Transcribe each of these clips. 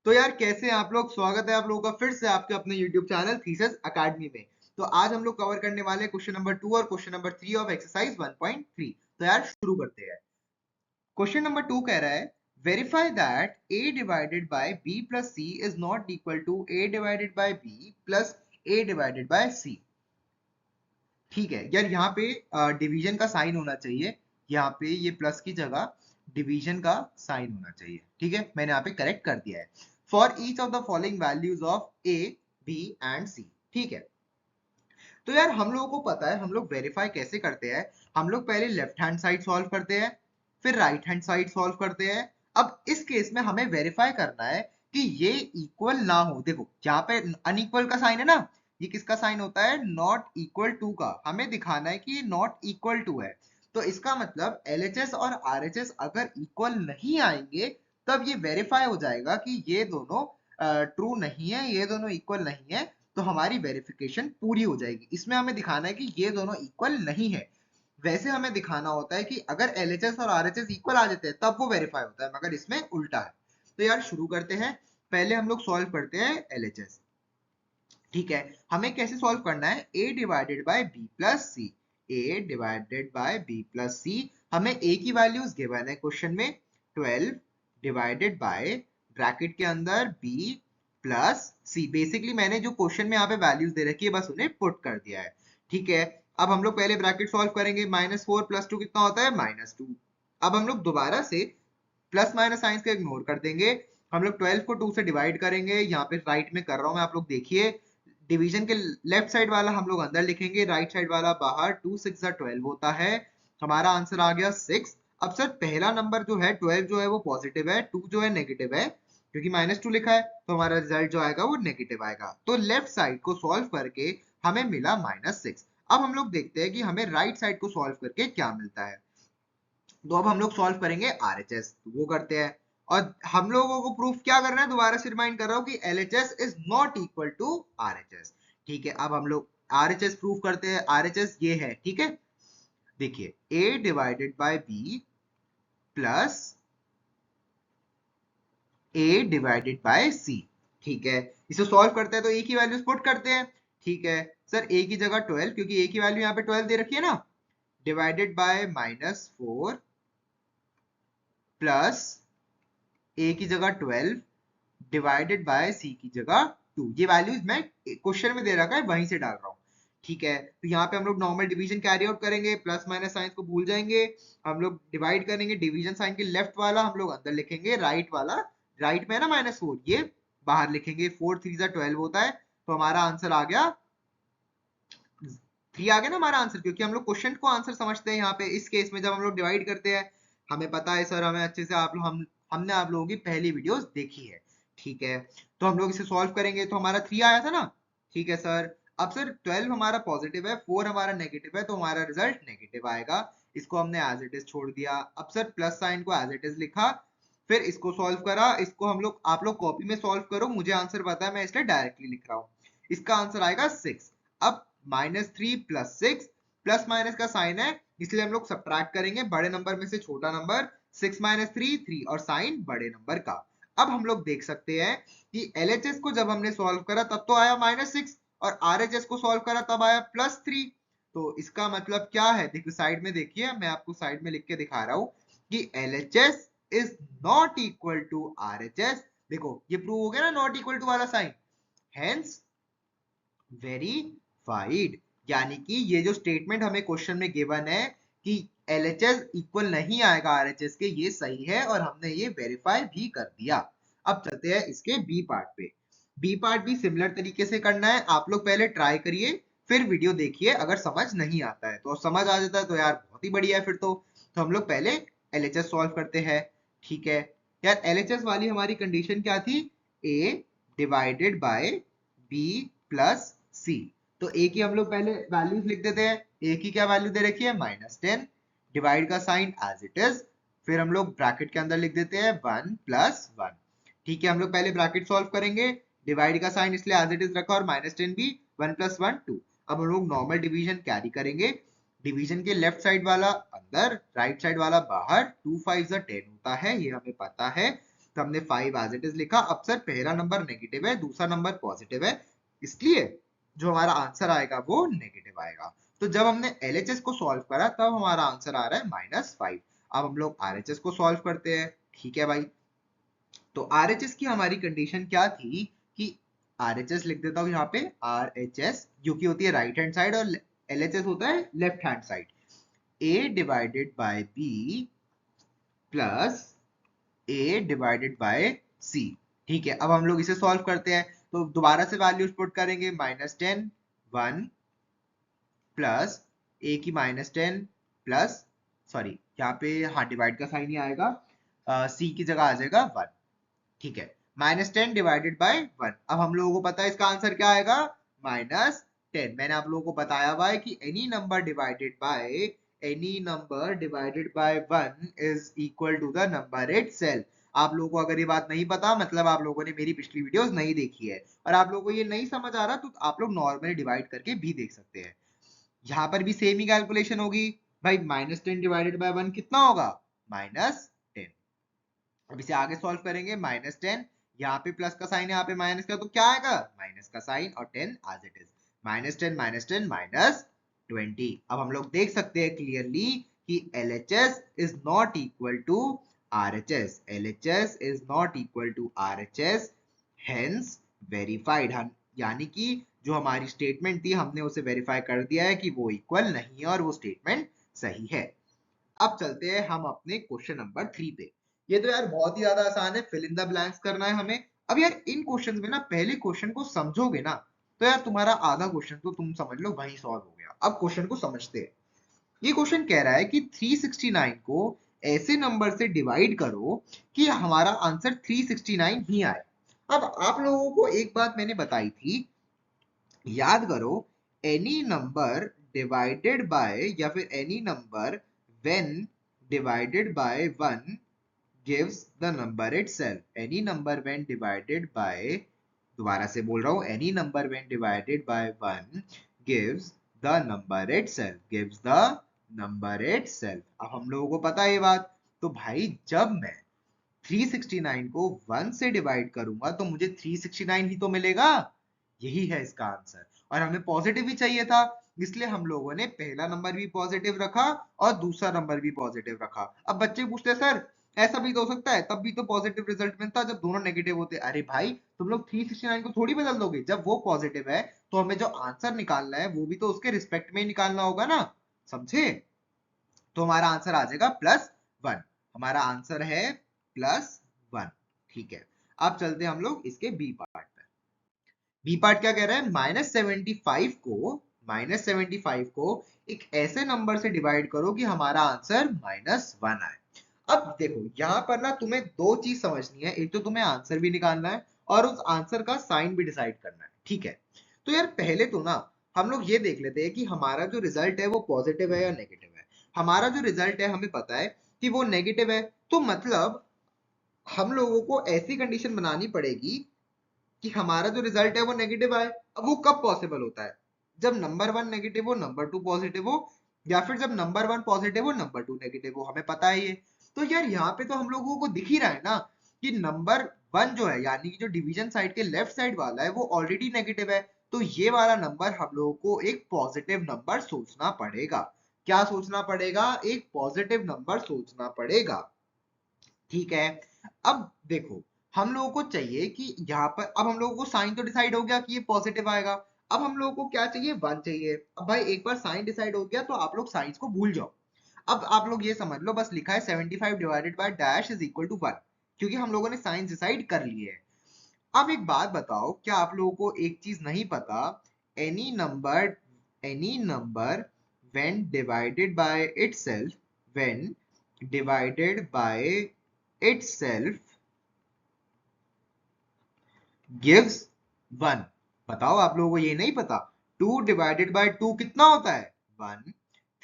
तो यार कैसे हैं आप लोग। स्वागत है आप लोगों का फिर से आपके अपने YouTube चैनल थीसिस एकेडमी में। तो आज हम लोग कवर करने वाले क्वेश्चन नंबर 2 और क्वेश्चन नंबर 3 ऑफ एक्सरसाइज 1.3। तो यार शुरू करते हैं। क्वेश्चन नंबर 2 कह रहा है verify that a divided by b plus c is not equal to a divided by b plus a divided by c। ठीक है यार, यहाँ पे डिवीजन का साइन होना चाहिए। यहाँ पे ये प्लस की जगह डिवीजन का साइन होना चाहिए। ठीक है, मैंने यहाँ पे करेक्ट कर दिया है। For each of the following values of A B and C. ठीक है, तो यार हम लोगों को पता है हम लोग वेरीफाई कैसे करते हैं। हम लोग पहले लेफ्ट हैंड साइड सॉल्व करते हैं, फिर राइट हैंड साइड सॉल्व करते हैं। अब इस केस में हमें वेरीफाई करना है कि ये इक्वल ना हो। देखो यहाँ पे अनइक्वल का साइन है ना, ये किसका साइन होता है? नॉट इक्वल टू का। हमें दिखाना है कि ये नॉट इक्वल टू है। तो इसका मतलब LHS और RHS अगर इक्वल नहीं आएंगे तब ये वेरीफाई हो जाएगा कि ये दोनों ट्रू नहीं है, ये दोनों इक्वल नहीं है। तो हमारी वेरिफिकेशन पूरी हो जाएगी। इसमें हमें दिखाना है कि ये दोनों इक्वल नहीं है। वैसे हमें दिखाना होता है कि अगर LHS और RHS इक्वल आ जाते हैं तब वो वेरीफाई होता है, मगर इसमें उल्टा है। तो यार शुरू करते हैं। पहले हम लोग सॉल्व करते हैं LHS। ठीक है, हमें कैसे सॉल्व करना है? a divided by b plus C. a divided by b plus C. हमें a की वैल्यूज गिवन है क्वेश्चन में 12 डिवाइडेड बाय ब्रैकेट के अंदर b प्लस सी। बेसिकली मैंने जो क्वेश्चन में यहाँ पे वैल्यूज दे रखी है बस उन्हें पुट कर दिया है। ठीक है, अब हम लोग पहले ब्रैकेट सॉल्व करेंगे। -4 + 2 कितना होता है? -2। अब हम लोग दोबारा से प्लस माइनस साइंस को इग्नोर कर देंगे। हम लोग 12 को 2 से डिवाइड करेंगे। यहाँ पे राइट में कर रहा हूँ मैं, आप लोग देखिए। डिवीजन के लेफ्ट साइड वाला हम लोग अंदर लिखेंगे, राइट साइड वाला बाहर। 2 6 12 होता है। हमारा आंसर आ गया 6। अब सर पहला नंबर जो है 12 जो है वो पॉजिटिव है, 2 जो है नेगेटिव है, क्योंकि -2 लिखा है तो हमारा रिजल्ट जो आएगा वो नेगेटिव आएगा। तो लेफ्ट साइड को सॉल्व करके हमें मिला -6। अब हम लोग देखते हैं कि हमें राइट साइड को सॉल्व करके क्या मिलता है। तो अब हम लोग सॉल्व करेंगे RHS, तो वो करते हैं। और हम लोगों को प्रूफ क्या करना है? दोबारा से रिमाइंड कर रहा हूं कि LHS is not equal to RHS। ठीक है, अब हम लोग RHS प्रूफ करते हैं। RHS ये है। ठीक है, देखिए a divided by b plus a divided by c। ठीक है, इसे सॉल्व करते हैं तो a की वैल्यूज पुट करते हैं। ठीक है सर, a की जगह 12, क्योंकि a की वैल्यू यहाँ पे 12 दे रखी है ना, डिवाइडेड बाय -4 प्लस a की जगह 12 डिवाइडेड बाय सी की जगह 2। ये वैल्यूज मैं क्वेश्चन में दे रखा है वहीं से डाल रहा हूँ। ठीक है, तो यहाँ पे हम लोग नॉर्मल डिवीजन कैरी आउट करेंगे, प्लस माइनस साइन को भूल जाएंगे। हम लोग डिवाइड करेंगे, डिवीजन साइन के लेफ्ट वाला हम लोग अंदर लिखेंगे, राइट वाला राइट में है ना -4, ये बाहर लिखेंगे। 4 3 12 होता है, तो हमारा आंसर आ गया 3 आ गया ना हमारा आंसर, क्योंकि हम लोग क्वेश्चन को आंसर समझते हैं। यहाँ पे इस केस में जब हम लोग डिवाइड करते हैं, हमें पता है सर, हमें अच्छे से हमने आप लोगों की पहली वीडियोस देखी है। ठीक है, तो हम लोग इसे सॉल्व करेंगे तो हमारा 3 आया था ना। ठीक है सर, अब सर 12 हमारा पॉजिटिव है, 4 हमारा नेगेटिव है, तो हमारा रिजल्ट नेगेटिव आएगा। इसको हमने एज इट इज छोड़ दिया। अब सर प्लस साइन को एज इट इज लिखा, फिर इसको सॉल्व करा। इसको हम लोग, आप लोग कॉपी में सॉल्व करो, मुझे आंसर पता है मैं इसलिए डायरेक्टली लिख रहा हूँ। इसका आंसर आएगा 6। अब -3 + 6, प्लस माइनस का साइन है इसलिए हम लोग सब्ट्रैक्ट करेंगे बड़े नंबर में से छोटा नंबर। 6 - 3 3, और साइन बड़े नंबर का। अब हम लोग देख सकते हैं कि LHS को जब हमने सॉल्व करा तब तो आया -6, और RHS को सॉल्व करा तब आया +3। तो इसका मतलब क्या है? देखिए साइड में, देखिए मैं आपको साइड में लिख के दिखा रहा हूं कि LHS is not equal to RHS। देखो ये प्रूव हो गया ना, नॉट इक्वल टू वाला साइन, हेंस वेरीफाइड। यानी कि ये जो स्टेटमेंट हमें क्वेश्चन में गिवन है कि LHS इक्वल नहीं आएगा RHS के, ये सही है और हमने ये वेरीफाई भी कर दिया। अब चलते हैं इसके बी पार्ट पे। बी पार्ट भी सिमिलर तरीके से करना है। आप लोग पहले ट्राई करिए, फिर वीडियो देखिए। अगर समझ नहीं आता है तो, समझ आ जाता है तो यार बहुत ही बढ़िया है फिर तो हम लोग पहले LHS सॉल्व करते हैं। ठीक है यार, LHS वाली हमारी कंडीशन क्या थी? a divided by b plus C. तो a की हम लोग पहले वैल्यूज लिख देते हैं। a की क्या वैल्यू दे रखी है? -10। डिवाइड का साइन एज इट इज, फिर हम लोग ब्रैकेट के अंदर लिख देते हैं 1 + 1। ठीक है, हम लोग पहले ब्रैकेट सॉल्व करेंगे, डिवाइड का साइन इसलिए एज इट इज रखा, और -10 भी, 1 + 1 2। अब हम लोग नॉर्मल डिवीजन कैरी करेंगे। डिवीजन के लेफ्ट साइड वाला अंदर, राइट साइड वाला बाहर। 2 5 10 होता है, ये हमें पता है। तो हमने 5 एज इट इज लिखा। अब सर पहला नंबर नेगेटिव है, दूसरा नंबर पॉजिटिव है, इसलिए जो हमारा आंसर आएगा वो नेगेटिव आएगा। तो जब हमने LHS को सॉल्व करा तब हमारा आंसर आ रहा है -5। अब हम लोग RHS को सॉल्व करते हैं। ठीक है भाई, तो RHS की हमारी कंडीशन क्या थी कि RHS लिख देता हूं यहाँ पे, RHS जो की होती है राइट हैंड साइड और LHS होता है left hand side. A divided by B plus A divided by C। ठीक है, अब हम लोग इसे सॉल्व करते हैं। तो दोबारा से वैल्यूज पुट करेंगे, -10 1 प्लस A की -10 प्लस, सॉरी यहाँ पे हाँ डिवाइड का साइन ही आएगा, C की जगह आ जाएगा 1। ठीक है, -10 डिवाइडेड बाय 1। अब हम लोगों को पता है इसका आंसर क्या आएगा, -10। मैंने आप लोगों को बताया हुआ है कि any number divided by 1 is equal to the number itself. आप लोगों को अगर ये बात नहीं पता, मतलब आप लोगों ने मेरी पिछली वीडियोस नहीं देखी है और आप लोगों को ये नहीं समझ आ रहा, तो आप लोग नॉर्मली डिवाइड करके भी देख सकते हैं। यहाँ पर भी सेम ही कैलकुलेशन होगी भाई। -10 डिवाइडेड बाय 1 कितना होगा, -10। अब इसे आगे सॉल्व करेंगे, -10 यहाँ पे प्लस का साइन है, यहाँ पे माइनस का, तो क्या आएगा माइनस का साइन और 10 एज इट इज। -10 -10 -20। अब हम लोग देख सकते हैं क्लियरली कि LHS is not equal to RHS। LHS is not equal to RHS, hence verified. हम यानी कि जो हमारी स्टेटमेंट थी हमने उसे वेरीफाई कर दिया है कि वो इक्वल नहीं है और वो स्टेटमेंट सही है। अब चलते हैं हम अपने क्वेश्चन नंबर 3 पे। ये तो यार बहुत ही ज्यादा आसान है, फिल इन द ब्लैंक्स करना है हमें। अब यार इन क्वेश्चंस में ना पहले क्वेश्चन को समझोगे ना तो यार तुम्हारा आधा क्वेश्चन तो तुम समझ लो वही सॉल्व हो गया। अब क्वेश्चन को समझते हैं। ये क्वेश्चन कह रहा है कि 369 को ऐसे नंबर से डिवाइड करो कि हमारा आंसर 369 ही आए। अब आप लोगों को एक बात मैंने बताई थी, याद करो, एनी नंबर डिवाइडेड बाय या फिर any number when divided by 1 gives the number itself. Any number when divided by, दोबारा से बोल रहा हूं, any number when divided by 1 gives the number itself, gives the number itself। अब हम लोगों को पता है ये बात। तो भाई जब मैं 369 को 1 से डिवाइड करूंगा तो मुझे 369 ही तो मिलेगा, यही है इसका आंसर। और हमें पॉजिटिव ही चाहिए था, इसलिए हम लोगों ने पहला नंबर भी पॉजिटिव रखा और दूसरा नंबर भी पॉजिटिव रखा। अब बच्चे पूछते हैं सर ऐसा भी तो हो सकता है, तब भी तो पॉजिटिव रिजल्ट मिलता जब दोनों नेगेटिव होते। अरे भाई तुम लोग 369 को थोड़ी बदल दोगे, जब वो पॉजिटिव है तो हमें जो आंसर निकालना है वो भी तो उसके रिस्पेक्ट में ही निकालना होगा ना, समझे। तो हमारा आंसर आ जाएगा +1। हमारा आंसर है +1। ठीक है, अब चलते हैं हम लोग इसके बी पार्ट पे। बी पार्ट क्या कह रहा है, -75 को एक ऐसे नंबर से डिवाइड करो कि हमारा आंसर -1 आए। अब देखो यहाँ पर ना तुम्हें दो चीज समझनी है, एक तो तुम्हें आंसर भी निकालना है और उस आंसर का साइन भी डिसाइड करना है। ठीक है, तो यार पहले तो ना हम लोग ये देख लेते हैं कि हमारा जो रिजल्ट है वो पॉजिटिव है या नेगेटिव है। हमारा जो रिजल्ट है हमें पता है कि वो नेगेटिव है, तो मतलब हम लोगों को ऐसी कंडीशन बनानी पड़ेगी कि हमारा जो रिजल्ट है वो नेगेटिव आए। अब वो कब पॉसिबल होता है, जब नंबर 1 नेगेटिव हो, नंबर 2 पॉजिटिव हो, या फिर जब नंबर 1 पॉजिटिव हो, नंबर 2 नेगेटिव हो, हमें पता है ये। तो यार यहाँ पे तो हम लोगों को दिख ही रहा है ना कि नंबर 1 जो है यानी कि जो डिवीजन साइड के लेफ्ट साइड वाला है वो ऑलरेडी नेगेटिव है, तो ये वाला नंबर हम लोगों को एक पॉजिटिव नंबर सोचना पड़ेगा। क्या सोचना पड़ेगा, एक पॉजिटिव नंबर सोचना पड़ेगा। ठीक है, अब देखो हम लोगों को चाहिए कि यहाँ पर, अब हम लोगों को साइन तो डिसाइड हो गया कि ये पॉजिटिव आएगा। अब हम लोगों को क्या चाहिए, 1 चाहिए। अब भाई एक बार साइन डिसाइड हो गया तो आप लोग साइंस को भूल जाओ। अब आप लोग ये समझ लो, बस लिखा है 75 divided by dash is equal to 1, क्योंकि हम लोगों ने साइंस डिसाइड कर लिए है। अब एक बात बताओ, क्या आप लोगों को एक चीज नहीं पता, any number when divided by itself, when divided by itself gives 1। बताओ आप लोगों को ये नहीं पता, 2 डिवाइडेड बाय 2 कितना होता है, 1।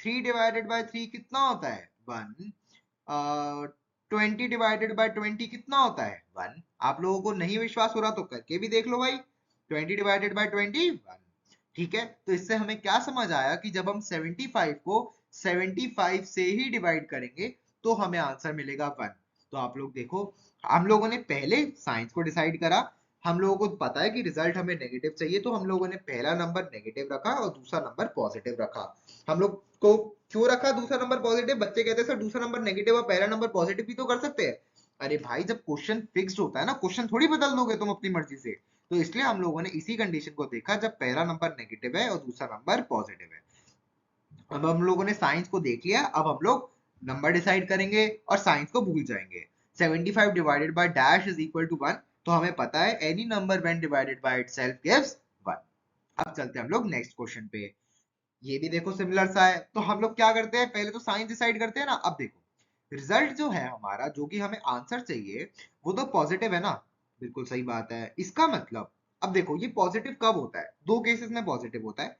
3 डिवाइडेड बाय 3 कितना होता है, 1। 20 डिवाइडेड बाय 20 कितना होता है, 1। आप लोगों को नहीं विश्वास हो रहा तो करके भी देख लो भाई, 20 डिवाइडेड बाय 20 1। ठीक है, तो इससे हमें क्या समझ आया कि जब हम 75 को 75 से ही डिवाइड करेंगे तो हमें आंसर मिलेगा 1। तो आप लोग देखो, हम लोगों ने पहले साइंस को डिसाइड करा, हम लोगों को पता है कि रिजल्ट हमें नेगेटिव चाहिए, तो हम लोगों ने पहला नंबर नेगेटिव रखा और दूसरा नंबर पॉजिटिव रखा। हम लोग को क्यों रखा दूसरा नंबर पॉजिटिव? बच्चे कहते हैं सर दूसरा नंबर नेगेटिव और पहला नंबर पॉजिटिव भी तो कर सकते हैं। अरे भाई, जब क्वेश्चन फिक्स्ड होता है ना, क्वेश्चन थोड़ी बदल दोगे तुम अपनी मर्जी से। तो इसलिए हम लोगों ने इसी कंडीशन को देखा जब पहला नंबर नेगेटिव है और दूसरा नंबर पॉजिटिव है। अब हम लोगों ने साइंस को देख लिया, अब हम लोग नंबर डिसाइड करेंगे और साइंस को भूल जाएंगे। 75 divided by dash is equal to 1, तो हमें पता है any number when divided by itself gives 1। अब चलते हैं हम लोग नेक्स्ट क्वेश्चन पे। ये भी देखो सिमिलर सा है, तो हम लोग क्या करते हैं, पहले तो साइंस डिसाइड करते हैं ना। अब देखो रिजल्ट जो है हमारा, जो कि हमें आंसर चाहिए, वो तो पॉजिटिव है ना। बिल्कुल सही बात है। इसका मतलब अब देखो ये पॉजिटिव कब होता है? दो केसेस में पॉजिटिव होता है,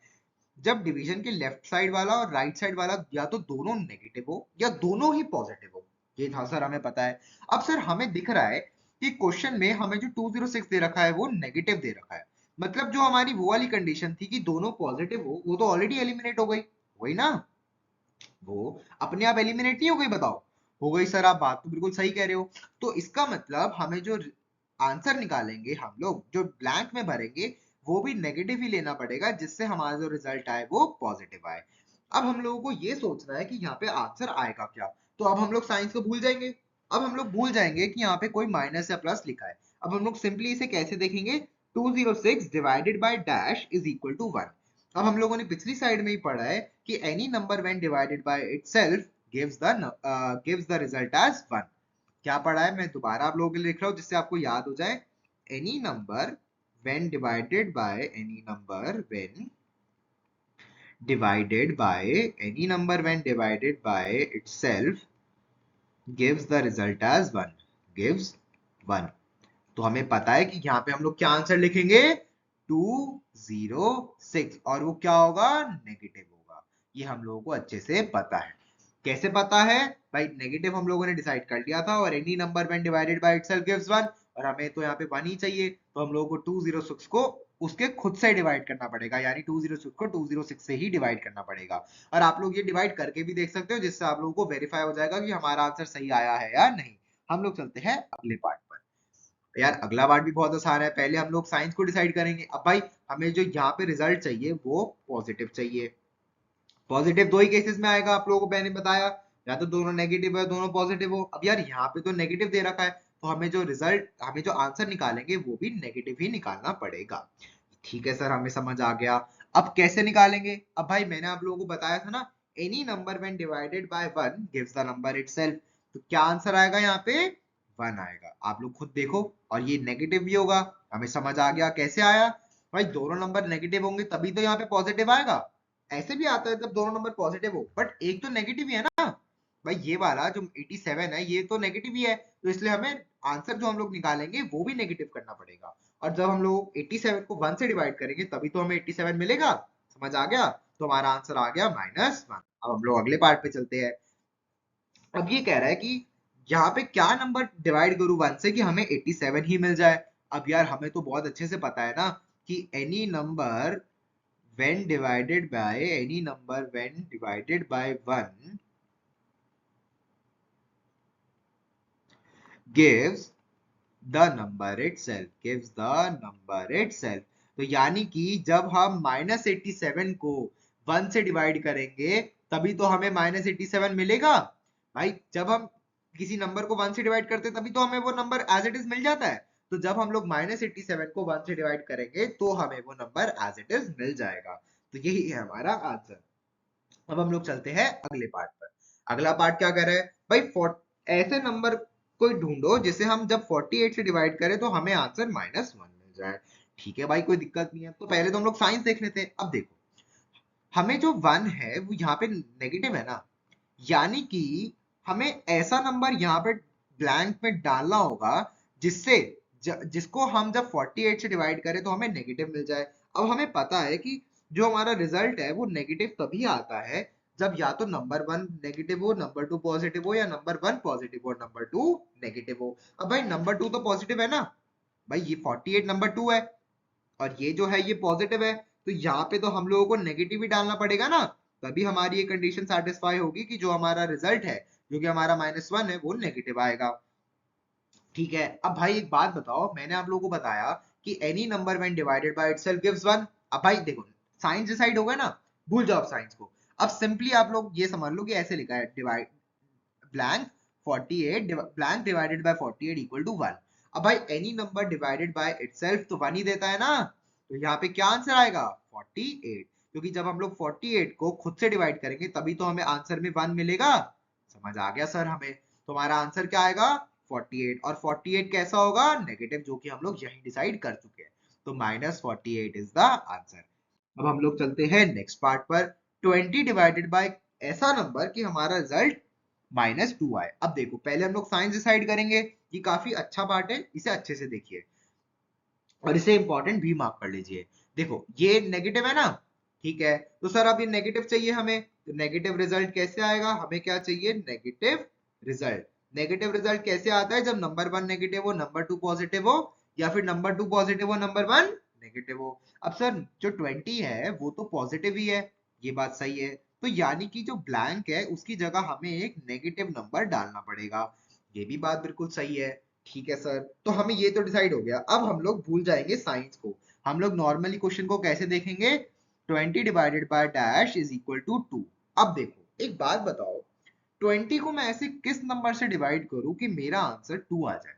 जब डिवीजन के लेफ्ट साइड वाला और राइट साइड वाला या तो दोनों नेगेटिव हो या दोनों ही पॉजिटिव हो। ये था सर, हमें पता है। अब सर हमें दिख रहा है कि क्वेश्चन में हमें जो 206 दे रखा है वो नेगेटिव दे रखा है। मतलब जो हमारी वो वाली कंडीशन थी कि दोनों पॉजिटिव हो, वो तो ऑलरेडी एलिमिनेट हो गई। वही ना, वो अपने आप एलिमिनेट नहीं हो गई? बताओ। हो गई सर, आप बात तो बिल्कुल सही कह रहे हो। तो इसका मतलब हमें जो आंसर निकालेंगे, हम लोग जो ब्लैंक में भरेंगे, वो भी नेगेटिव ही लेना पड़ेगा, जिससे हमारा जो रिजल्ट आए वो पॉजिटिव आए। अब हम लोगों को ये सोचना है कि यहाँ पे आंसर आएगा क्या। तो अब हम लोग साइंस को भूल जाएंगे। अब हम लोग भूल जाएंगे कि यहाँ पे कोई माइनस या प्लस लिखा है। अब हम लोग सिंपली इसे कैसे देखेंगे? 206 divided by dash is equal to 1। अब हम लोगों ने पिछली साइड में ही पढ़ा है कि any number when divided by itself gives the result as 1। क्या पढ़ा है? मैं दोबारा आप लोगों के लिए लिख रहा हूं जिससे आपको याद हो जाए। Any number when divided by any number when divided by any number when divided by itself gives the result as 1, gives 1। तो हमें पता है कि यहाँ पे हम लोग क्या आंसर लिखेंगे? 206, और वो क्या होगा? नेगेटिव होगा। ये हम लोगों को अच्छे से पता है। कैसे पता है भाई? नेगेटिव हम लोगों ने डिसाइड कर लिया था, और any number when divided by itself gives 1, और हमें तो यहाँ पे 1 ही चाहिए, तो हम लोगों को 206 को उसके खुद से डिवाइड करना पड़ेगा, यानी 206 को 206 से ही डिवाइड करना पड़ेगा। और आप लोग ये डिवाइड करके भी देख सकते हो, जिससे आप लोगों को वेरीफाई हो जाएगा कि हमारा आंसर सही आया है या नहीं। हम लोग चलते हैं अगले पार्ट पर। यार अगला पार्ट भी बहुत आसान है। पहले हम लोग साइंस को डिसाइड करेंगे। अब भाई हमें जो यहाँ पे रिजल्ट चाहिए वो पॉजिटिव चाहिए। पॉजिटिव दो ही केसेस में आएगा, आप लोगों को मैंने बताया, या तो दोनों नेगेटिव है दोनों पॉजिटिव हो। अब यार यहाँ पे तो नेगेटिव दे रखा है, तो हमें जो आंसर निकालेंगे वो भी नेगेटिव ही निकालना पड़ेगा। ठीक है सर, हमें समझ आ गया। अब कैसे निकालेंगे? अब भाई मैंने आप लोगों को बताया था ना, any number when divided by 1 gives the number itself. तो क्या आंसर आएगा यहाँ पे? 1 आएगा। आप लोग खुद देखो, और ये नेगेटिव भी होगा। हमें समझ आ गया कैसे आया। भाई दोनों नंबर नेगेटिव होंगे तभी तो यहाँ पे पॉजिटिव आएगा। ऐसे भी आता है जब दोनों नंबर पॉजिटिव हो, बट एक तो नेगेटिव ही है ना। भाई ये वाला जो 87 है ये तो नेगेटिव ही है, तो इसलिए हमें आंसर जो हम लोग निकालेंगे वो भी नेगेटिव करना पड़ेगा। और जब हम लोग 87 को 1 से डिवाइड करेंगे तभी तो हमें 87 मिलेगा। समझ आ गया? तो हमारा आंसर आ गया -1। अब हम लोग अगले पार्ट पे चलते हैं। अब ये कह रहा है कि यहाँ पे क्या नंबर डिवाइड करूं 1 से कि हमें 87 ही मिल जाए। अब यार हमें तो बहुत अच्छे से पता है ना कि any number when divided by 1 gives the number itself। तो यानी कि जब हम -87 को 1 से डिवाइड करेंगे तभी तो हमें -87 मिलेगा। भाई जब हम किसी नंबर को 1 से डिवाइड करते हैं तभी तो हमें वो नंबर एज इट इज मिल जाता है। तो जब हम लोग -87 को 1 से डिवाइड करेंगे तो हमें वो नंबर एज इट इज मिल जाएगा। तो यही है हमारा आंसर। अब हम लोग चलते हैं अगले पार्ट पर। अगला पार्ट क्या कर रहा है भाई? ऐसे नंबर कोई ढूंढो जिसे हम जब 48 से डिवाइड करें तो हमें आंसर -1 मिल जाए। ठीक है भाई, कोई दिक्कत नहीं है। तो पहले तो हम लोग साइंस देख लेते हैं। अब देखो हमें जो 1 है वो यहाँ पे नेगेटिव है ना, यानी कि हमें ऐसा नंबर यहाँ पे ब्लैंक में डालना होगा जिससे जिसको हम जब 48 से डिवाइड करें तो हमें नेगेटिव मिल जाए। अब हमें पता है कि जो हमारा रिजल्ट है वो नेगेटिव तभी आता है जब या तो नंबर 1 नेगेटिव हो, नंबर 2 पॉजिटिव हो, या नंबर 1 पॉजिटिव हो, नंबर 2 नेगेटिव हो। अब भाई नंबर 2 तो पॉजिटिव है ना, भाई ये 48 नंबर 2 है, और ये जो है ये पॉजिटिव है, तो यहाँ पे तो हम लोगों को नेगेटिव ही डालना पड़ेगा ना। तभी हमारी ये कंडीशन सेटिस्फाई होगी कि जो हमारा रिजल्ट है, जो कि हमारा -1 है, वो नेगेटिव आएगा। ठीक है। अब भाई एक बात बताओ, मैंने आप लोगों को बताया कि any number when divided by itself gives 1। अब भाई देखो साइंस डिसाइड हो गया ना, भूल जाओ साइंस को। अब सिंपली आप लोग ये समझ लो कि ऐसे लिखा है divide blank 48 blank divided by 48 equal to 1। अब भाई any number divided by itself तो 1 ही देता है ना, तो यहाँ पे क्या आंसर आएगा 48, क्योंकि जब हम लोग 48 को खुद से डिवाइड करेंगे तभी तो हमें आंसर में 1 मिलेगा। समझ आ गया सर हमें? तो हमारा आंसर क्या आएगा 48, और 48 कैसा होगा नेगेटिव, जो कि हम लोग यही डिसाइड कर चुके हैं। तो -48 इज द आंसर। अब हम लोग चलते हैं नेक्स्ट पार्ट पर। 20 डिवाइडेड बाय ऐसा नंबर कि हमारा रिजल्ट -2 आए। अब देखो पहले हम लोग साइंस डिसाइड करेंगे, ये काफी अच्छा पार्ट है, इसे अच्छे से देखिए और इसे इंपॉर्टेंट भी मार्क कर लीजिए। देखो ये नेगेटिव है ना, ठीक है, तो सर अब ये नेगेटिव चाहिए हमें, तो नेगेटिव रिजल्ट कैसे आएगा, हमें क्या चाहिए नेगेटिव रिजल्ट। नेगेटिव रिजल्ट कैसे आता है, जब नंबर 1 नेगेटिव हो, नंबर 2 पॉजिटिव हो, या फिर नंबर 2 पॉजिटिव हो, नंबर 1 नेगेटिव हो। अब सर जो 20 है वो तो पॉजिटिव ही है, ये बात सही है, तो यानी कि जो ब्लैंक है उसकी जगह हमें एक नेगेटिव नंबर डालना पड़ेगा, ये भी बात बिल्कुल सही है। ठीक है सर, तो हमें ये तो डिसाइड हो गया। अब हम लोग भूल जाएंगे साइंस को, हम लोग नॉर्मली क्वेश्चन को कैसे देखेंगे, 20 divided by dash is equal to 2। अब देखो एक बात बताओ, 20 को मैं ऐसे किस नंबर से डिवाइड करूं कि मेरा आंसर 2 आ जाए।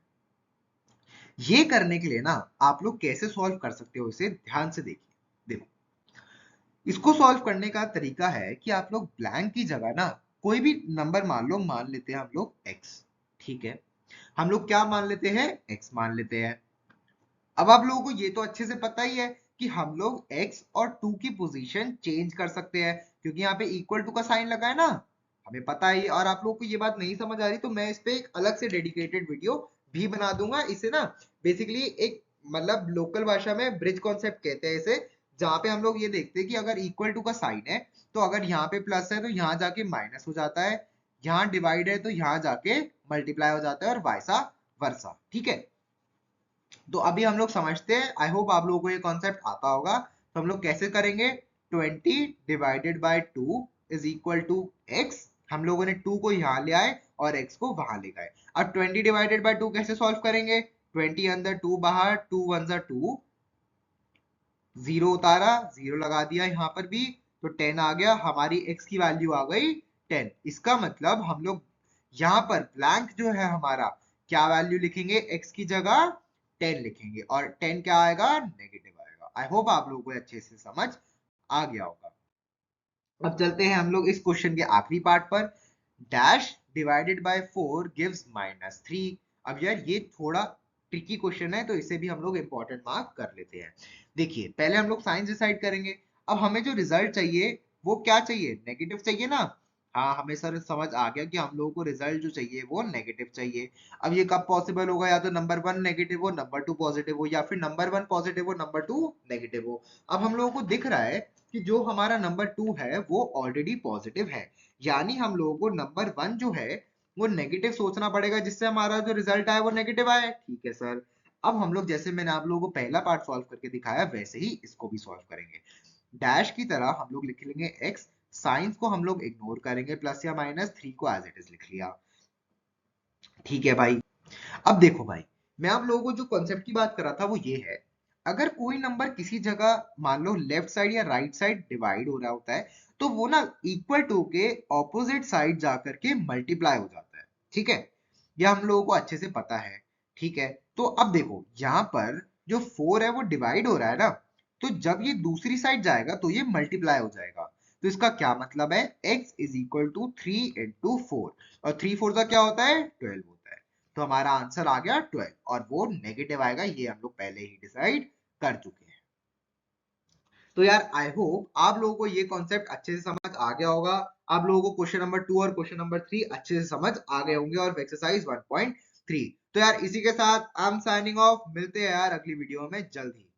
ये करने के लिए ना आप लोग कैसे सॉल्व कर सकते हो, इसे ध्यान से देखिए। देखो इसको सॉल्व करने का तरीका है कि आप लोग ब्लैंक की जगह ना कोई भी नंबर मान लो, मान लेते हैं हम लोग x। ठीक है, हम लोग क्या मान लेते हैं x मान लेते हैं। अब आप लोगों को ये तो अच्छे से पता ही है कि हम लोग x और 2 की पोजीशन चेंज कर सकते हैं, क्योंकि यहाँ पे इक्वल टू का साइन लगा है ना, हमें पता ही। और आप लोगों को ये बात नहीं समझ आ रही तो मैं इस पे एक अलग से डेडिकेटेड वीडियो भी बना दूंगा। इसे ना बेसिकली एक मतलब लोकल भाषा में ब्रिज कॉन्सेप्ट कहते हैं इसे, जहाँ पे हम लोग ये देखते हैं कि अगर इक्वल टू का साइन है तो अगर यहाँ पे प्लस है तो यहाँ जाके माइनस हो जाता है, यहाँ डिवाइड है तो यहाँ जाके मल्टीप्लाई हो जाता है, और वाइसा वर्सा। ठीक है, तो अभी हम लोग समझते हैं, आई होप आप लोगों को ये कॉन्सेप्ट आता होगा। तो हम लोग कैसे करेंगे, 20 divided by 2 is equal to x। हम लोगों ने 2 को यहाँ ले आए और x को वहां ले गए। अब 20 डिवाइडेड बाय 2 कैसे सॉल्व करेंगे, 20 अंदर 2 बाहर, 2 1 जा 2, 0 उतारा, 0 लगा दिया यहाँ पर भी, तो 10 आ गया, हमारी x की वैल्यू आ गई 10। इसका मतलब हम लोग यहाँ पर ब्लैंक जो है हमारा, क्या वैल्यू लिखेंगे x की जगह 10 लिखेंगे, और 10 क्या आएगा नेगेटिव आएगा। आई होप आप लोगों को अच्छे से समझ आ गया होगा। अब चलते हैं हम लोग इस क्वेश्चन के आखिरी पार्ट पर। Dash divided by 4 gives -3। अब यार ये थोड़ा ट्रिकी क्वेश्चन है, तो इसे भी हम लोग इंपॉर्टेंट मार्क कर लेते हैं। देखिए पहले हम लोग साइंस डिसाइड करेंगे। अब हमें जो रिजल्ट चाहिए वो क्या चाहिए, नेगेटिव चाहिए ना। हाँ हमें सर समझ आ गया कि हम लोगों को रिजल्ट जो चाहिए वो नेगेटिव चाहिए। अब ये कब पॉसिबल होगा, या तो नंबर 1 नेगेटिव हो, नंबर 2 पॉजिटिव हो, या फिर नंबर 1 पॉजिटिव हो, नंबर 2 नेगेटिव हो। अब हम लोगों को दिख रहा है कि जो हमारा नंबर 2 है वो ऑलरेडी पॉजिटिव है, यानी हम लोगों को नंबर 1 जो है वो नेगेटिव सोचना पड़ेगा, जिससे हमारा जो रिजल्ट आए वो नेगेटिव आए। ठीक है सर, अब हम लोग जैसे मैंने आप लोगों को पहला पार्ट सॉल्व करके दिखाया वैसे ही इसको भी सॉल्व करेंगे। डैश की तरह हम लोग लिख लेंगे x, साइंस को हम लोग इग्नोर करेंगे, प्लस या माइनस 3 को एज इट इज लिख लिया। ठीक है भाई, अब देखो भाई, मैं आप लोगों को जो कॉन्सेप्ट की बात कर रहा था वो ये है, अगर कोई नंबर किसी जगह मान लो लेफ्ट साइड या राइट साइड डिवाइड हो रहा होता है, तो वो ना इक्वल टू के ऑपोजिट साइड जाकर के मल्टीप्लाई हो जाता है। ठीक है, यह हम लोगों को अच्छे से पता है। ठीक है, तो अब देखो यहाँ पर जो 4 है वो डिवाइड हो रहा है ना, तो जब ये दूसरी साइड जाएगा तो ये मल्टीप्लाई हो जाएगा। तो इसका क्या मतलब है, x is equal to 3 into 4, और 3 4 का क्या होता है 12 होता है। तो हमारा आंसर आ गया 12, और वो नेगेटिव आएगा, ये हम लोग पहले ही डिसाइड कर चुके हैं। तो यार आई होप आप लोगों को ये कॉन्सेप्ट अच्छे से समझ आ गया होगा। आप लोगों को क्वेश्चन नंबर 2 और क्वेश्चन नंबर 3 अच्छे से समझ आ गए होंगे, और एक्सरसाइज 1.3। तो यार इसी के साथ आई एम साइनिंग ऑफ, मिलते हैं यार अगली वीडियो में जल्द ही।